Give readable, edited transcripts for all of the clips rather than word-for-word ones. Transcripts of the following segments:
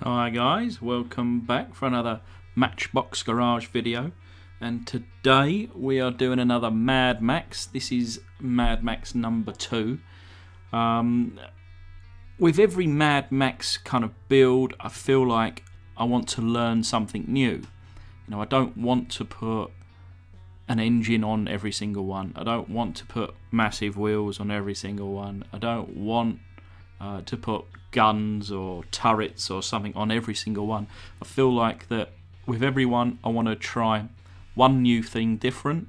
Hi guys, welcome back for another Matchbox Garage video, and today we are doing another Mad Max. This is Mad Max number 2. With every Mad Max kind of build, I feel like I want to learn something new. You know, I don't want to put an engine on every single one. I don't want to put massive wheels on every single one. I don't want to put guns or turrets or something on every single one. I feel like that with every one I want to try one new thing different,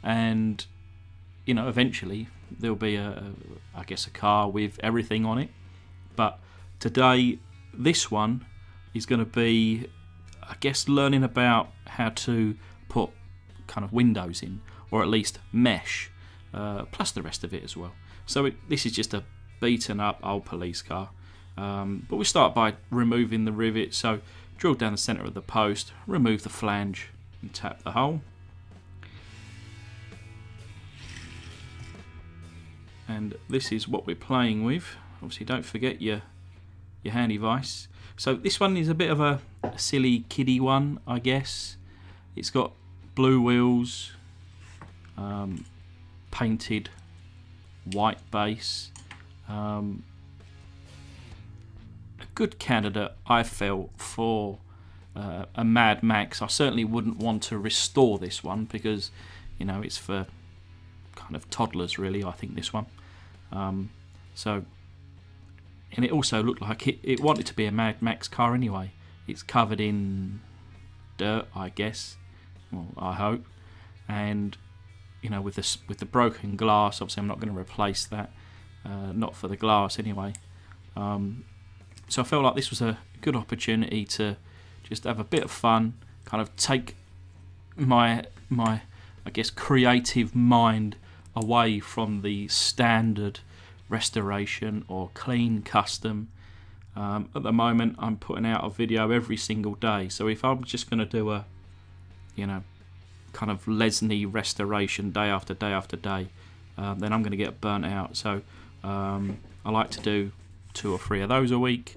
and you know, eventually there'll be I guess a car with everything on it. But today this one is going to be, I guess, learning about how to put kind of windows in, or at least mesh, plus the rest of it as well. So this is just a beaten up old police car. But we start by removing the rivet. So drill down the centre of the post, remove the flange and tap the hole. And this is what we're playing with. Obviously don't forget your handy vise. So this one is a bit of a silly kiddie one, I guess. It's got blue wheels, painted white base. A good candidate, I felt, for a Mad Max. I certainly wouldn't want to restore this one because, you know, it's for kind of toddlers really, I think, this one. So, and it also looked like it wanted to be a Mad Max car anyway. It's covered in dirt, I guess. Well, I hope. And you know, with the broken glass, obviously I'm not going to replace that. Not for the glass anyway. So I felt like this was a good opportunity to just have a bit of fun, kind of take my I guess creative mind away from the standard restoration or clean custom. At the moment I'm putting out a video every single day, so if I'm just going to do a, you know, kind of Lesney restoration day after day after day, then I'm going to get burnt out. So I like to do 2 or 3 of those a week,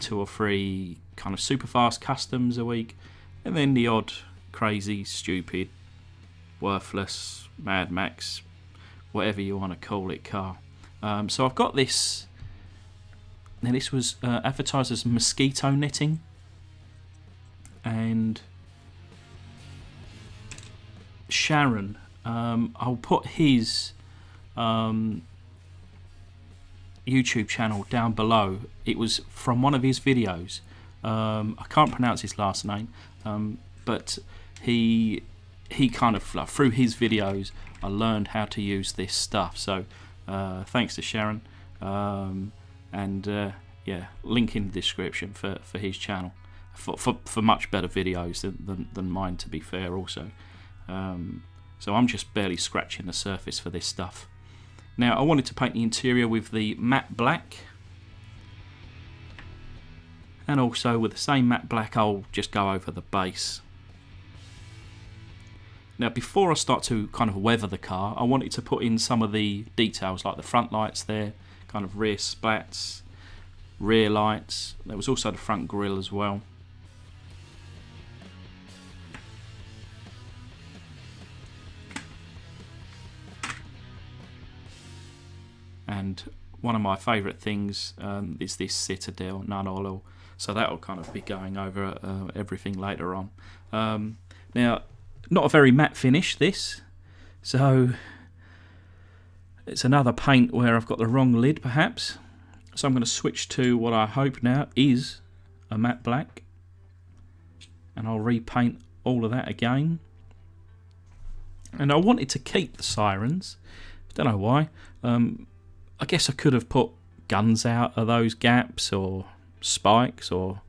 2 or 3 kind of super fast customs a week, and then the odd crazy, stupid, worthless Mad Max, whatever you want to call it, car. So I've got this. Now this was advertised as mosquito netting, and Sharon, I'll put his YouTube channel down below. It was from one of his videos. I can't pronounce his last name, but he kind of, through his videos, I learned how to use this stuff. So thanks to Sharon, and yeah, link in the description for his channel for much better videos than mine, to be fair, also. So I'm just barely scratching the surface for this stuff. Now I wanted to paint the interior with the matte black, and also with the same matte black I'll just go over the base. Now before I start to kind of weather the car, I wanted to put in some of the details, like the front lights there, kind of rear splats, rear lights. There was also the front grille as well. And one of my favourite things is this Citadel non-oil, so that'll kind of be going over everything later on. Now, not a very matte finish, this, so it's another paint where I've got the wrong lid perhaps. So I'm going to switch to what I hope now is a matte black, and I'll repaint all of that again. And I wanted to keep the sirens, don't know why. I guess I could have put guns out of those gaps, or spikes, or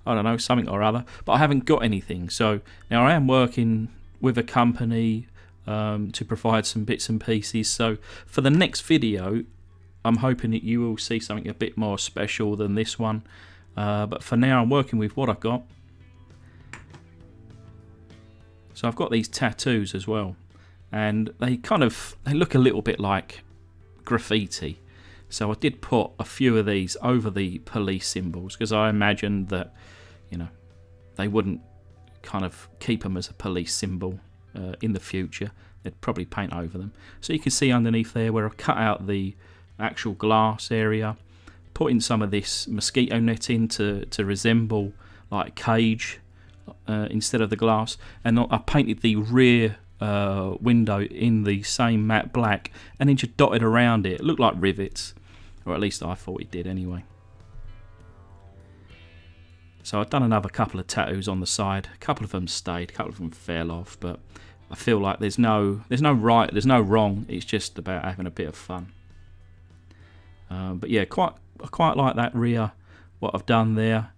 I don't know, something or other, but I haven't got anything. So now I am working with a company to provide some bits and pieces. So for the next video, I'm hoping that you will see something a bit more special than this one. But for now, I'm working with what I've got. So I've got these tattoos as well, and they look a little bit like graffiti. So I did put a few of these over the police symbols because I imagined that, you know, they wouldn't kind of keep them as a police symbol in the future. They'd probably paint over them. So you can see underneath there where I've cut out the actual glass area, put in some of this mosquito netting to resemble like a cage instead of the glass, and I painted the rear window in the same matte black and then just dotted around it. It looked like rivets, or at least I thought it did anyway. So I've done another couple of tattoos on the side. A couple of them stayed, a couple of them fell off, but I feel like there's no right, there's no wrong. It's just about having a bit of fun. But yeah, I quite like that rear, what I've done there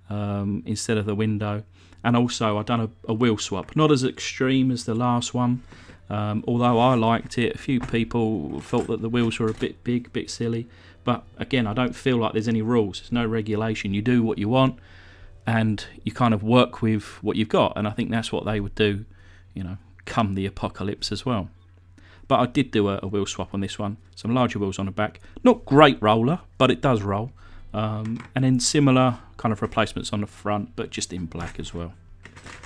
instead of the window. And also I've done a wheel swap, not as extreme as the last one. Although I liked it, a few people thought that the wheels were a bit big, a bit silly. But again, I don't feel like there's any rules, there's no regulation. You do what you want, and you kind of work with what you've got. And I think that's what they would do, you know, come the apocalypse as well. But I did do a wheel swap on this one. Some larger wheels on the back. Not great roller, but it does roll. And then similar kind of replacements on the front, but just in black as well.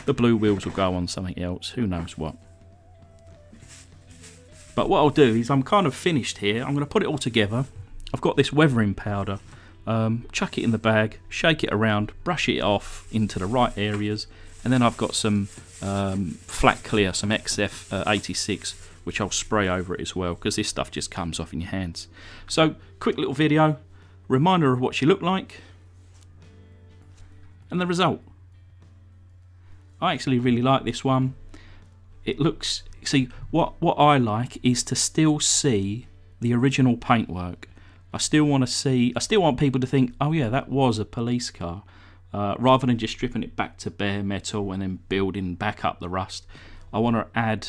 The blue wheels will go on something else, who knows what. But what I'll do is I'm kind of finished here. I'm going to put it all together. I've got this weathering powder. Chuck it in the bag, shake it around, brush it off into the right areas, and then I've got some flat clear, some XF 86, which I'll spray over it as well, because this stuff just comes off in your hands. So, quick little video, reminder of what she looked like, and the result. I actually really like this one. It looks, see, what I like is to still see the original paintwork. I still want people to think, oh yeah, that was a police car, rather than just stripping it back to bare metal and then building back up the rust. I want to add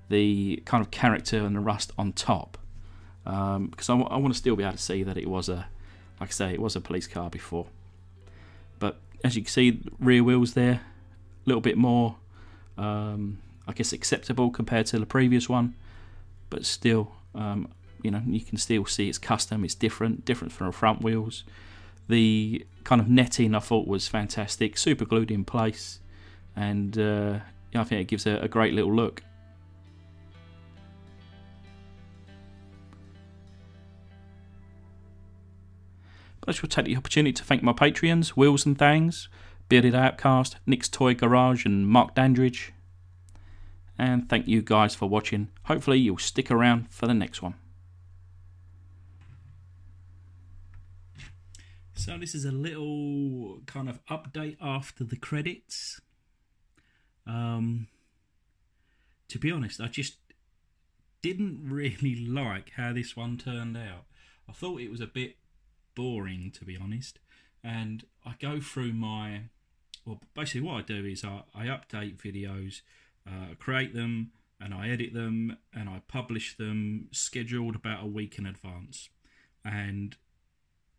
the kind of character and the rust on top, because I want to still be able to see that it was a, like I say, it was a police car before. But as you can see, rear wheels there, a little bit more, I guess, acceptable compared to the previous one, but still, you know, you can still see it's custom, it's different from the front wheels. The kind of netting I thought was fantastic, super glued in place, and yeah, I think it gives a great little look. But I shall take the opportunity to thank my Patreons, Wheels and Thangs, Bearded Outcast, Nick's Toy Garage and Mark Dandridge. And thank you guys for watching. Hopefully you'll stick around for the next one. So this is a little kind of update after the credits. To be honest, I just didn't really like how this one turned out. I thought it was a bit boring, to be honest. And I go through my, well, basically what I do is I update videos, create them, and I edit them, and I publish them scheduled about a week in advance. And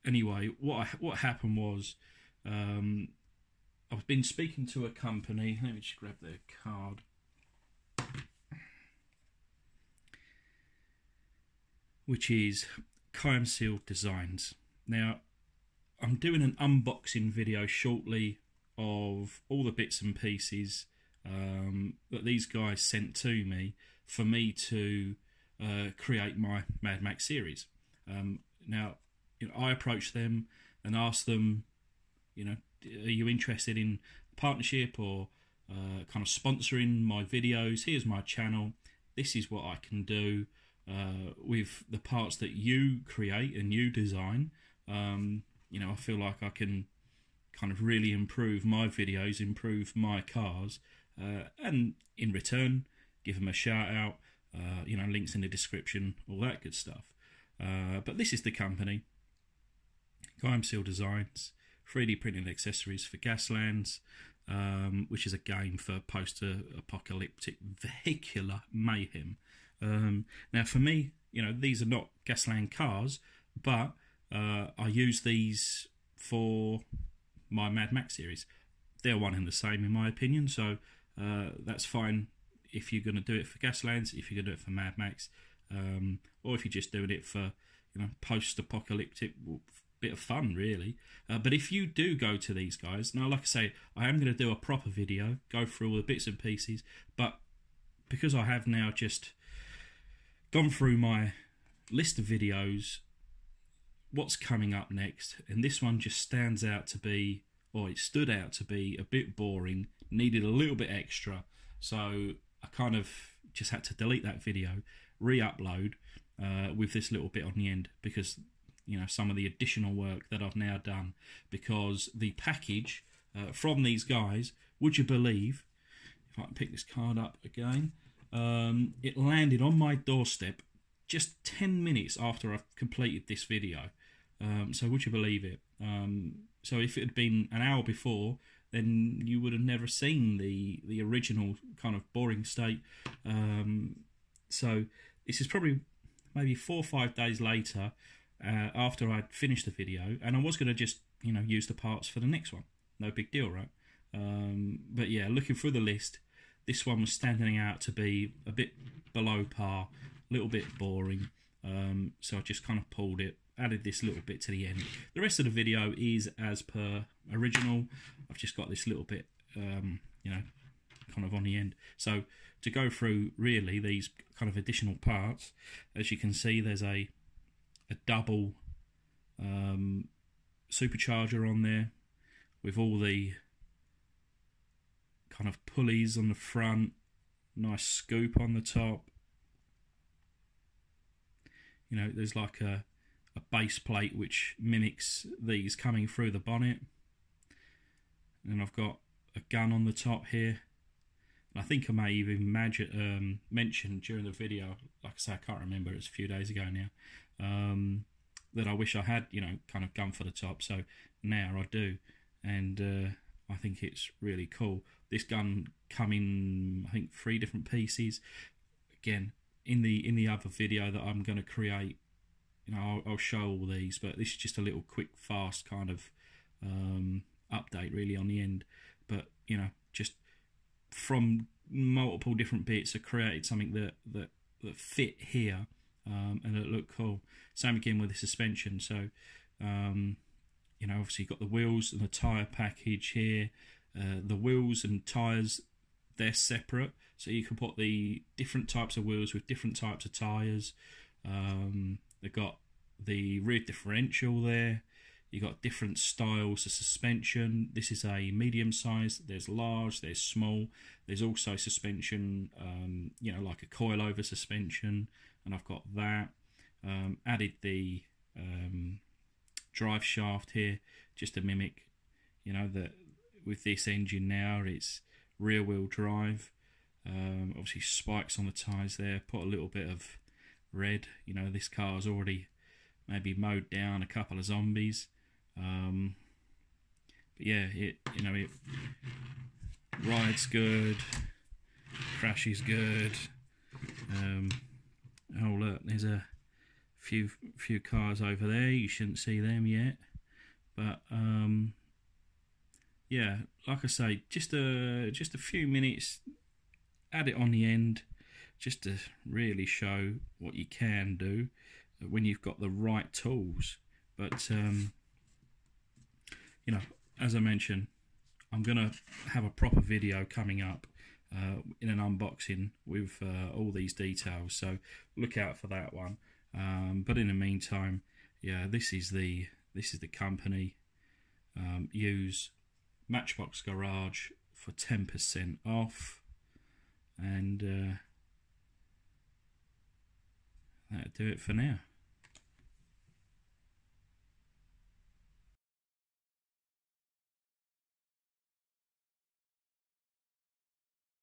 anyway, what happened was, I've been speaking to a company. Let me just grab their card. Which is Untitled Designs. Now, I'm doing an unboxing video shortly of all the bits and pieces that these guys sent to me for me to create my Mad Max series. Now, you know, I approached them and asked them, you know, are you interested in partnership or kind of sponsoring my videos? Here's my channel. This is what I can do with the parts that you create and you design. You know, I feel like I can kind of really improve my videos, improve my cars, and in return, give them a shout out, you know, links in the description, all that good stuff. But this is the company, Untitled Designs, 3D printing accessories for Gaslands, which is a game for post-apocalyptic vehicular mayhem. Now, for me, you know, these are not Gasland cars, but I use these for my Mad Max series. They're one and the same, in my opinion, so that's fine if you're going to do it for Gaslands, if you're going to do it for Mad Max, or if you're just doing it for post-apocalyptic bit of fun, really. But if you do go to these guys, now, like I say, I am going to do a proper video, go through all the bits and pieces, but because I have now just gone through my list of videos, what's coming up next, and this one just stands out to be, or it stood out to be, a bit boring, needed a little bit extra, so I kind of just had to delete that video, re-upload with this little bit on the end, because some of the additional work that I've now done, because the package from these guys, would you believe, if I can pick this card up again, it landed on my doorstep just 10 minutes after I've completed this video. So would you believe it? So if it had been an hour before, then you would have never seen the original kind of boring state. So this is probably maybe 4 or 5 days later, after I'd finished the video, and I was going to just use the parts for the next one. No big deal, right? But yeah, looking through the list, this one was standing out to be a bit below par, a little bit boring. So I just kind of pulled it, added this little bit to the end. The rest of the video is as per original. I've just got this little bit, kind of on the end. So to go through really these kind of additional parts, as you can see, there's a double supercharger on there with all the kind of pulleys on the front, nice scoop on the top. There's like a base plate which mimics these coming through the bonnet. And then I've got a gun on the top here. And I think I may even mention during the video, like I say, I can't remember, it's a few days ago now, that I wish I had, kind of gun for the top. So now I do. And I think it's really cool. This gun come in, I think, 3 different pieces. Again, in the other video that I'm going to create, I'll show all these, but this is just a little quick, fast kind of update really on the end. But just from multiple different bits, I created something that fit here, and it looked cool. Same again with the suspension. So obviously you've got the wheels and the tyre package here. The wheels and tyres, they're separate, so you can put the different types of wheels with different types of tyres. They've got the rear differential there. You've got different styles of suspension. This is a medium size. There's large, there's small. There's also suspension, like a coilover suspension, and I've got that. Added the drive shaft here just to mimic, that with this engine now it's rear wheel drive. Obviously spikes on the tyres there. Put a little bit of red. This car's already maybe mowed down a couple of zombies. But yeah, it rides good, crashes good. Oh look, there's a few cars over there. You shouldn't see them yet, but yeah, like I say, just a few minutes. Add it on the end, just to really show what you can do when you've got the right tools. But as I mentioned, I'm gonna have a proper video coming up in an unboxing with all these details, so look out for that one. But in the meantime, yeah, this is the company. Use Matchbox Garage for 10% off, and that'll do it for now.